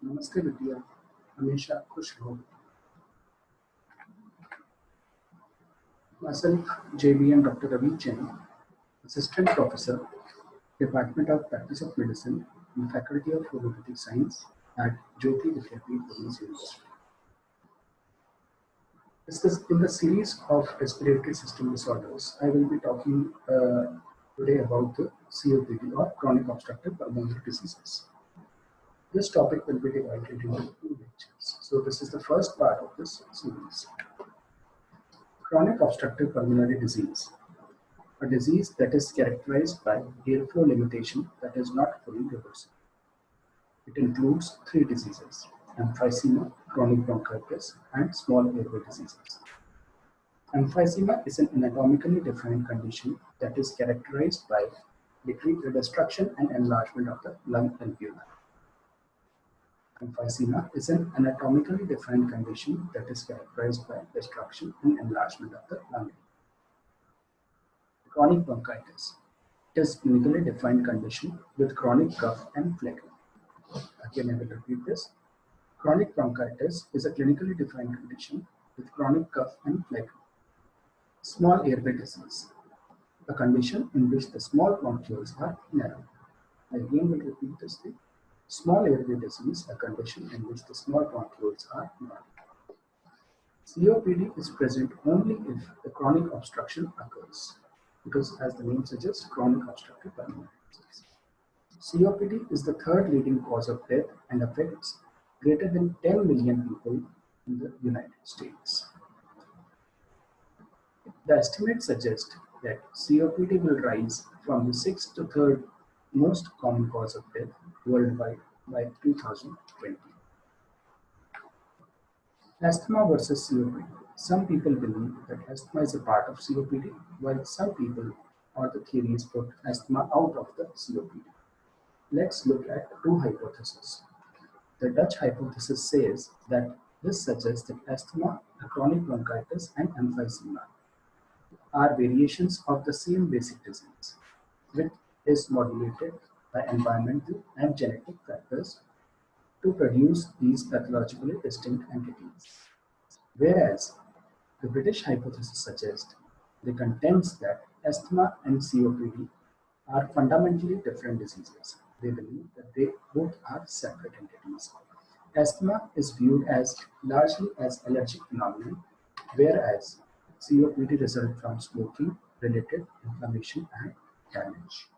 नमस्ते विद्या, हमेशा खुश रहो। Myself, JBM Dr. Ravi Jain, Assistant Professor, Department of Practice of Medicine, and Faculty of Homeopathic Science at Jayoti Vidyapeeth University. In the series of respiratory system disorders, I will be talking today about the COPD or chronic obstructive pulmonary diseases. This topic will be divided into two lectures. So this is the first part of this series. Chronic obstructive pulmonary disease, a disease that is characterized by airflow limitation that is not fully reversible. It includes three diseases: emphysema, chronic bronchitis, and small airway diseases. Emphysema is an anatomically defined condition that is characterized by destruction and enlargement of the lung alveoli. Emphysema is an anatomically defined condition that is characterized by destruction and enlargement of the lung. Chronic bronchitis is a clinically defined condition with chronic cough and phlegm. Again, I will repeat this. Chronic bronchitis is a clinically defined condition with chronic cough and phlegm. Small airway disease, a condition in which the small bronchioles are narrow. I again will repeat this thing. Small airway disease, a condition in which the small bronchioles are narrow. COPD is present only if the chronic obstruction occurs, because as the name suggests, chronic obstructive pulmonary disease. COPD is the third leading cause of death and affects greater than 10 million people in the United States. The estimates suggest that COPD will rise from the sixth to third most common cause of death worldwide by 2020. Asthma versus COPD. Some people believe that asthma is a part of COPD, while some people or the theories put asthma out of the COPD. Let's look at two hypotheses. The Dutch hypothesis says that this suggests that asthma, chronic bronchitis, and emphysema are variations of the same basic disease, which is modulated by environmental and genetic factors to produce these pathologically distinct entities. Whereas the British hypothesis suggests they contends that asthma and COPD are fundamentally different diseases. They believe that they both are separate entities. Asthma is viewed as largely as allergic phenomenon, whereas COPD results from smoking related inflammation and damage.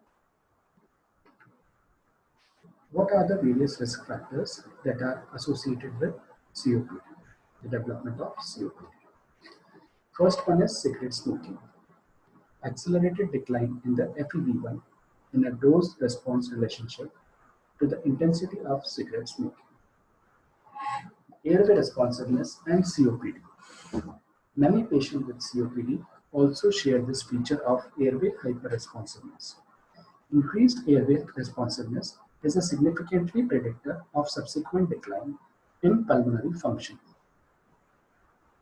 What are the various risk factors that are associated with COPD, the development of COPD? First one is cigarette smoking. Accelerated decline in the FEV1 in a dose-response relationship to the intensity of cigarette smoking. Airway responsiveness and COPD. Many patients with COPD also share this feature of airway hyperresponsiveness. Increased airway responsiveness is a significantly predictor of subsequent decline in pulmonary function.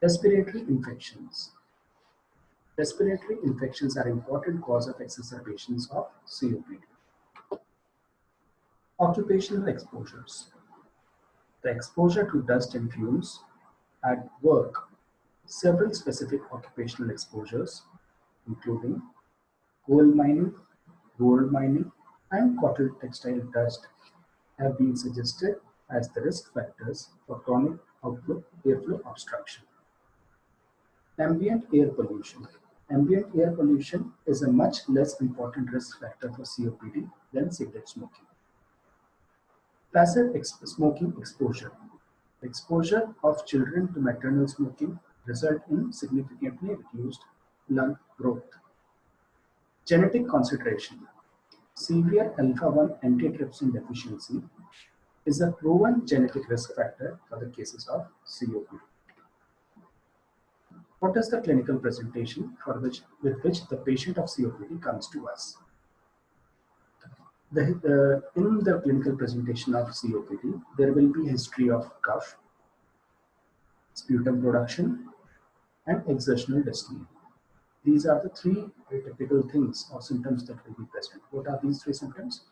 Respiratory infections. Respiratory infections are an important cause of exacerbations of COPD. Occupational exposures. The exposure to dust and fumes at work. Several specific occupational exposures, including coal mining, gold mining, and cotton textile dust, have been suggested as the risk factors for chronic airflow obstruction. Ambient air pollution. Ambient air pollution is a much less important risk factor for COPD than cigarette smoking. Passive smoking exposure. Exposure of children to maternal smoking result in significantly reduced lung growth. Genetic consideration. Severe alpha-1 antitrypsin deficiency is a proven genetic risk factor for the cases of COPD. What is the clinical presentation with which the patient of COPD comes to us? In the clinical presentation of COPD, there will be history of cough, sputum production, and exertional dyspnea. These are the three typical things or symptoms that will be present. What are these three symptoms?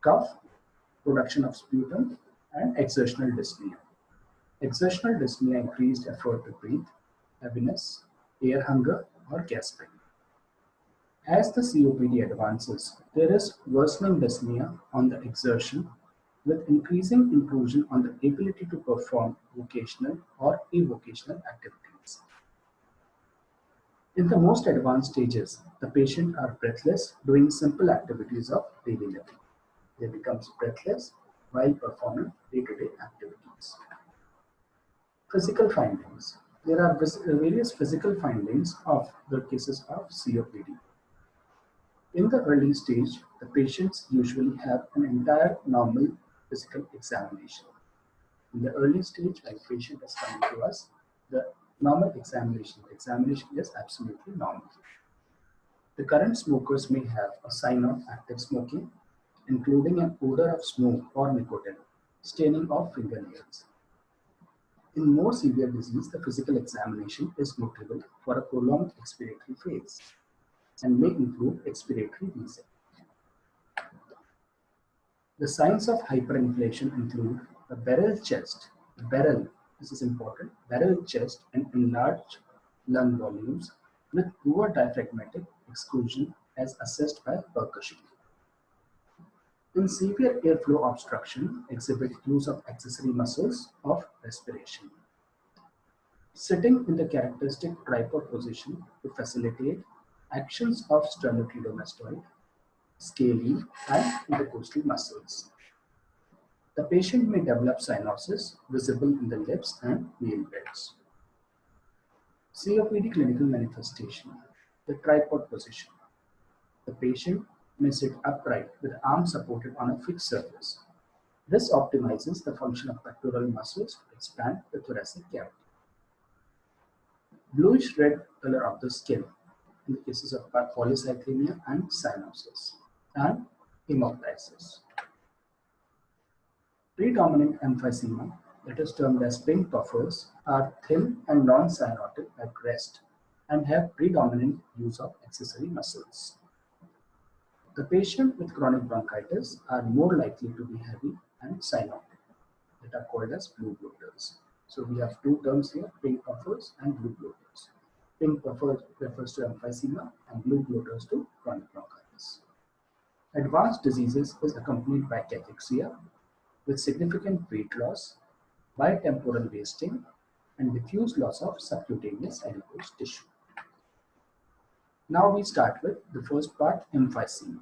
Cough, production of sputum, and exertional dyspnea. Exertional dyspnea increased effort to breathe, heaviness, air hunger, or gasping. As the COPD advances, there is worsening dyspnea on the exertion with increasing intrusion on the ability to perform vocational or avocational activities. In the most advanced stages, the patient are breathless doing simple activities of daily living. They become breathless while performing day-to-day activities. Physical findings. There are various physical findings of the cases of COPD. In the early stage, the patients usually have an entire normal physical examination. In the early stage, when the patient is coming to us, the normal examination is absolutely normal. The current smokers may have a sign of active smoking, including an odor of smoke or nicotine, staining of fingernails. In more severe disease, the physical examination is notable for a prolonged expiratory phase and may include expiratory wheezing. The signs of hyperinflation include a barrel, this is important, barrel chest and enlarged lung volumes with poor diaphragmatic exclusion as assessed by percussion. In severe airflow obstruction, exhibit use of accessory muscles of respiration. Sitting in the characteristic tripod position to facilitate actions of sternocleidomastoid, scalene, and intercostal muscles. The patient may develop cyanosis visible in the lips and nail beds. COPD clinical manifestation, the tripod position. The patient may sit upright with arms supported on a fixed surface. This optimizes the function of pectoral muscles to expand the thoracic cavity. Bluish red color of the skin in the cases of polycythemia and cyanosis and hemoptysis. Predominant emphysema, that is termed as pink puffers, are thin and non-cyanotic at rest and have predominant use of accessory muscles. The patient with chronic bronchitis are more likely to be heavy and cyanotic, that are called as blue bloaters. So we have two terms here, pink puffers and blue bloaters. Pink puffers refers to emphysema and blue bloaters to chronic bronchitis. Advanced diseases is accompanied by cachexia with significant weight loss, bitemporal wasting, and diffuse loss of subcutaneous adipose tissue. Now we start with the first part, emphysema.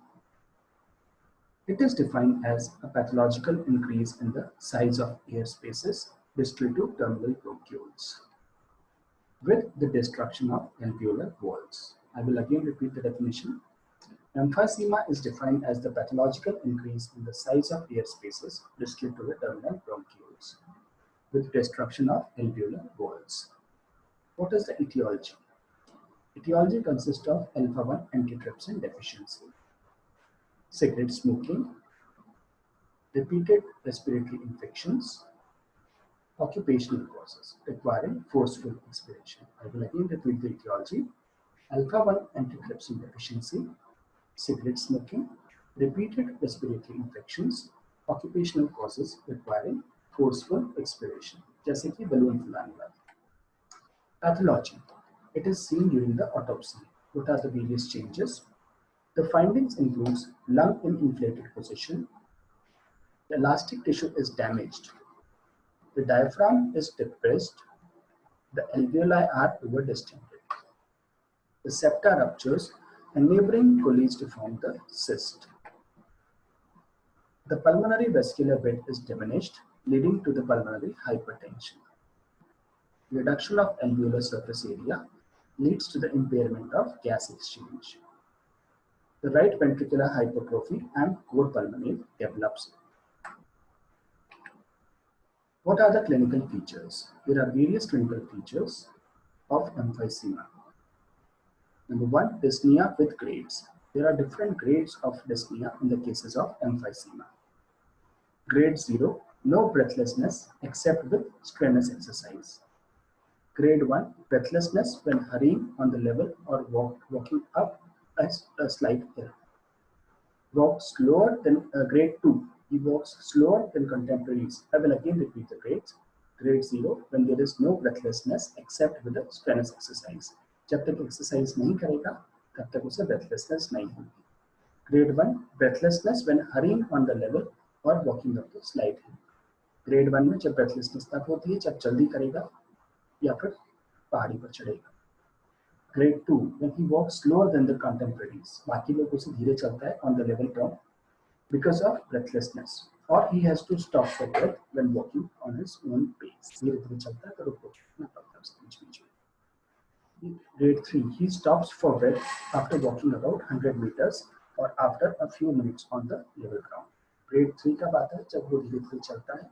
It is defined as a pathological increase in the size of air spaces distal to terminal bronchioles with the destruction of alveolar walls. I will again repeat the definition. Emphysema is defined as the pathological increase in the size of air spaces distal to the terminal bronchioles with destruction of alveolar walls. What is the etiology? Etiology consists of alpha-1 antitrypsin deficiency, cigarette smoking, repeated respiratory infections, occupational causes requiring forceful expiration. I will again repeat the etiology. Alpha-1 antitrypsin deficiency, cigarette smoking, repeated respiratory infections, occupational causes requiring forceful expiration, जैसे कि balloon फुलाने वाला. Pathology. It is seen during the autopsy. What are the various changes? The findings includes lung in inflated position, the elastic tissue is damaged, the diaphragm is depressed, the alveoli are overdistended, the septa ruptures and neighboring colleagues to form the cyst. The pulmonary vascular bed is diminished, leading to the pulmonary hypertension. Reduction of alveolar surface area leads to the impairment of gas exchange. The right ventricular hypertrophy and cor pulmonale develops. What are the clinical features? There are various clinical features of emphysema. Number one, dyspnea with grades. There are different grades of dyspnea in the cases of emphysema. Grade 0, no breathlessness except with strenuous exercise. Grade 1, breathlessness when hurrying on the level or walking up a slight hill. Walk slower than grade 2, he walks slower than contemporaries. I will again repeat the grades. Grade 0 when there is no breathlessness except with a strenuous exercise. जब तक exercise नहीं करेगा तब तक उसे breathlessness नहीं होगी. Grade 1 breathlessness when hurrying on the level or walking up the slide hill. Grade 1 में जब breathlessness तब होती है जब जल्दी करेगा या फिर पहाड़ी पर चढ़ेगा. Grade 2 when he walks slower than the contemporaries. बाकी लोगों से धीरे चलता है on the level ground because of breathlessness, or he has to stop for breath when walking on his own pace. धीरे धीरे चलता है तो रुकना पड़ता है उसके बीच में. Grade 3 he stops for breath after walking about 100 meters or after a few minutes on the level ground. Grade 3 कब आता है? जब वो धीरे धीरे चलता है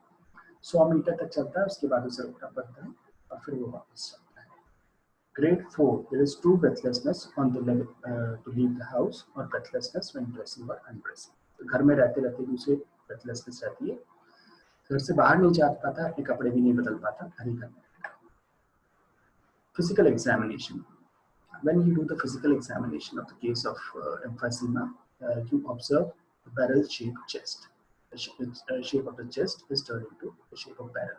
100 मीटर तक चलता है, उसके बाद उसे रुकना पड़ता है और फिर वो वापस चलता है. Grade 4 there is true breathlessness on the level to leave the house or breathlessness when dressing or undressing. घर में रहते रहते दूसरे breathlessness रहती है, घर से बाहर नहीं जा पाता, अपने कपड़े भी नहीं बदल पाता, घर ही घर में रहता. Physical examination. When you do the physical examination of the case of emphysema, you observe the barrel-shaped chest. The shape of the chest is turned into the shape of barrel.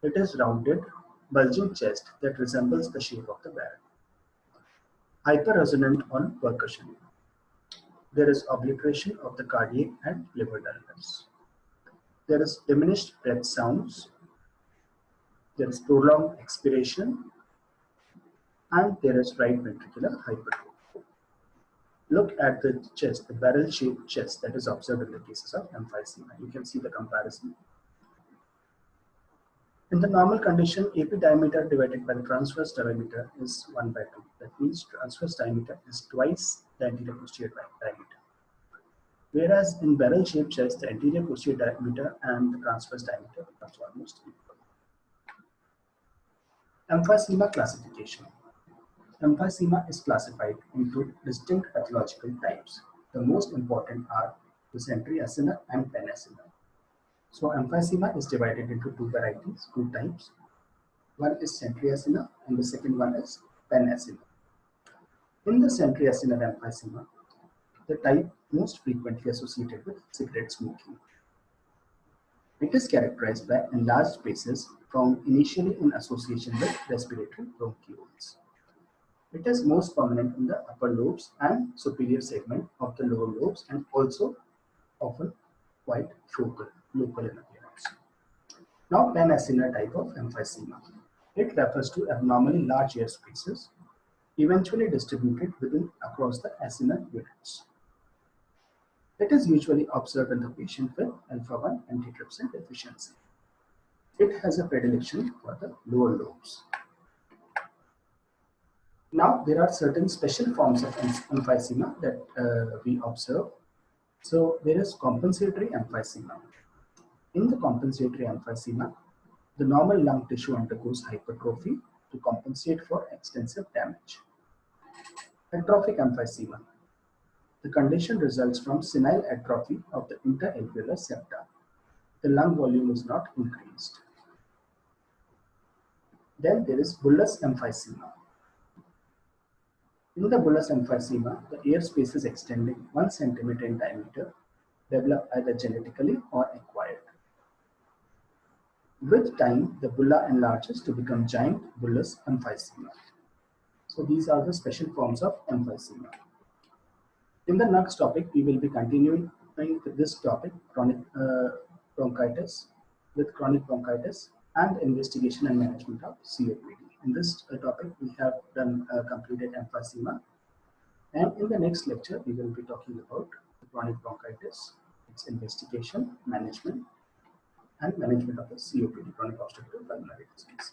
It is rounded, bulging chest that resembles the shape of the barrel. Hyperresonant on percussion. There is obliteration of the cardiac and liver dullness. There is diminished breath sounds. There is prolonged expiration. And there is right ventricular hypertrophy. Look at the chest, the barrel-shaped chest that is observed in the cases of emphysema. You can see the comparison. In the normal condition, AP diameter divided by the transverse diameter is 1/2. That means transverse diameter is twice the anterior posterior diameter. Whereas in barrel-shaped chest, the anterior posterior diameter and the transverse diameter becomes almost equal. Emphysema classification. Emphysema is classified into distinct pathological types. The most important are dysentery acina and pen acina. So emphysema is divided into two varieties, two types. One is century acina and the second one is pen acina. In the century acina emphysema, the type most frequently associated with cigarette smoking. It is characterized by enlarged spaces found initially in association with respiratory bronchioles. It is most prominent in the upper lobes and superior segment of the lower lobes and also often quite focal, local in appearance. Now, pan-acinar type of emphysema. It refers to abnormally large air spaces, eventually distributed within across the acinar units. It is usually observed in the patient with alpha-1 antitrypsin deficiency. It has a predilection for the lower lobes. Now, there are certain special forms of emphysema that we observe. So, there is compensatory emphysema. In the compensatory emphysema, the normal lung tissue undergoes hypertrophy to compensate for extensive damage. Atrophic emphysema. The condition results from senile atrophy of the interalveolar septa. The lung volume is not increased. Then there is bullous emphysema. In the bullous emphysema, the air spaces extending 1 centimeter in diameter develop either genetically or acquired. With time, the bulla enlarges to become giant bullous emphysema. So these are the special forms of emphysema. In the next topic, we will be continuing with this topic, chronic bronchitis, and investigation and management of COPD. In this topic, we have done completed emphysema, and in the next lecture, we will be talking about chronic bronchitis, its investigation, management, and management of the COPD, chronic obstructive pulmonary disease.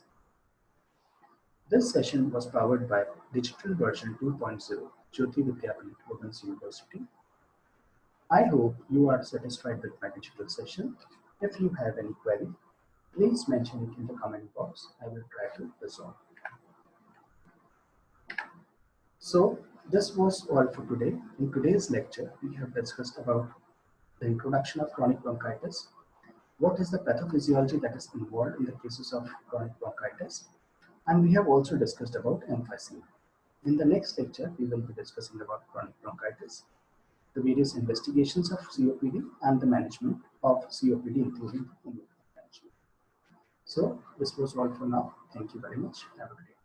This session was powered by Digital Version 2.0, Jayoti Vidyapeeth, Women's University. I hope you are satisfied with my digital session. If you have any query, please mention it in the comment box. I will try to resolve it. So this was all for today. In today's lecture, we have discussed about the introduction of chronic bronchitis, what is the pathophysiology that is involved in the cases of chronic bronchitis, and we have also discussed about emphysema. In the next lecture, we will be discussing about chronic bronchitis, the various investigations of COPD and the management of COPD, including homeopathic management. So this was all for now. Thank you very much. Have a great day.